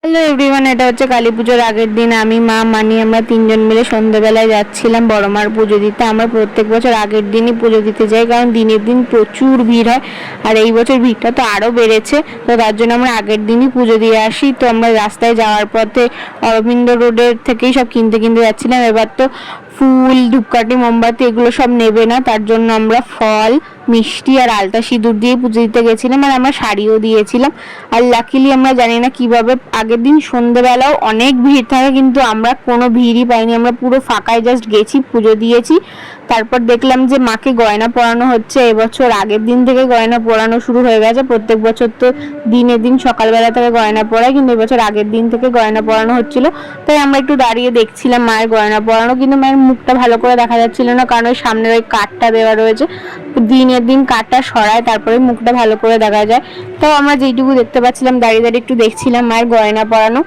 Hello everyone, এটা হচ্ছে কালী পুজোর আগের দিন। আমি, মা, মানি আমরা তিনজন মিলে সন্ধ্যাবেলায় যাচ্ছিলাম বড় মার পুজো দিতে। আমরা প্রত্যেক বছর আগের দিনই পুজো দিতে যাই, কারণ দিনের দিন প্রচুর ভিড় হয়। আর এই বছর ভিড়টা তো আরও বেড়েছে, তো তার জন্য আমরা আগের দিনই পুজো দিয়ে আসি। তো আমরা রাস্তায় যাওয়ার পথে অরবিন্দ রোডের থেকেই সব কিনতে কিনতে যাচ্ছিলাম। এবার তো ফুল, ধূপকাঠি, মোমবাতি এগুলো সব নেবে না, তার জন্য আমরা ফল, মিষ্টি আর আলতা সিঁদুর দিয়ে পুজো দিতে গেছিলাম। আর আমরা শাড়িও দিয়েছিলাম। আর লাকিলি আমরা জানি না কিভাবে আগের দিন সন্ধ্যেবেলাও অনেক ভিড় থাকে, কিন্তু আমরা কোনো ভিড়ই পাইনি। আমরা পুরো ফাঁকায় জাস্ট গেছি, পুজো দিয়েছি। তারপর দেখলাম যে মাকে গয়না পরানো হচ্ছে। এবছর আগের দিন থেকে গয়না পরানো শুরু হয়ে গেছে। প্রত্যেক বছর তো দিনের দিন সকালবেলা থেকে গয়না পরায়, কিন্তু এবছর আগের দিন থেকে গয়না পরানো হচ্ছিল। তাই আমরা একটু দাঁড়িয়ে দেখছিলাম মায়ের গয়না পরানো, কিন্তু মায়ের মুখটা ভালো করে দেখা যাচ্ছিল না, কারণ ওই সামনের ওই কাঠটা দেওয়া রয়েছে। দিনের দিন কাঠটা সরায়, তারপরে মুখটা ভালো করে দেখা যায়। তো আমরা যেইটুকু দেখতে পাচ্ছিলাম দাঁড়িয়ে দাঁড়িয়ে একটু দেখছিলাম মায়ের গয়না পরানো।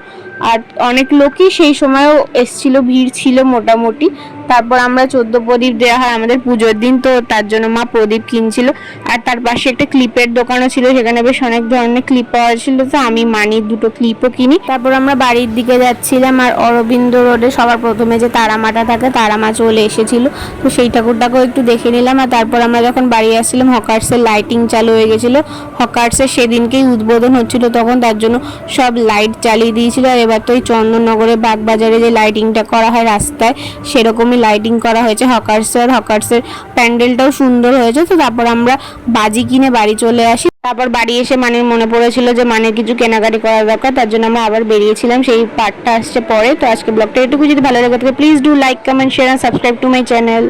আর অনেক লোকই সেই সময়ও এসছিল, ভিড় ছিল মোটামুটি। তারপর আমরা 14 প্রদীপ দেওয়া হয় আমাদের পুজোর দিন, তো তার জন্য মা প্রদীপ কিনছিল। আর তার পাশে একটা ক্লিপের দোকানও ছিল, সেখানে বেশ অনেক ধরনের ক্লিপ পাওয়া ছিল। তো আমি মানি দুটো ক্লিপও কিনি। তারপর আমরা বাড়ির দিকে যাচ্ছিলাম, আর অরবিন্দ রোডে সবার প্রথমে যে তারামাটা থাকে, তারামা চলে এসেছিল। তো সেই ঠাকুরটাকেও একটু দেখে নিলাম। আর তারপর আমরা যখন বাড়ি আসছিলাম, হকার্সের লাইটিং চালু হয়ে গেছিলো। হকার্সের সেদিনকেই উদ্বোধন হচ্ছিল, তখন তার জন্য সব লাইট জ্বালিয়ে দিয়েছিল। আর এবার তো ওই চন্দননগরে বাগবাজারে যে লাইটিংটা করা হয় রাস্তায়, সেরকমই লাইটিং করা হয়েছে হকার্সের। হকার্সের প্যান্ডেলটাও সুন্দর হয়েছে। তো তারপর আমরা বাজি কিনে বাড়ি চলে আসি। তারপর বাড়ি এসে মানির মনে পড়েছিল যে মানির কিছু কেনাকাটি করা দরকার, তার জন্য আমরা আবার বেরিয়েছিলাম। সেই পার্টটা আসছে পরে। তো আজকে ব্লগটা এটুকু। যদি ভালো লাগে থাকে please do like, comment, share and subscribe to my channel.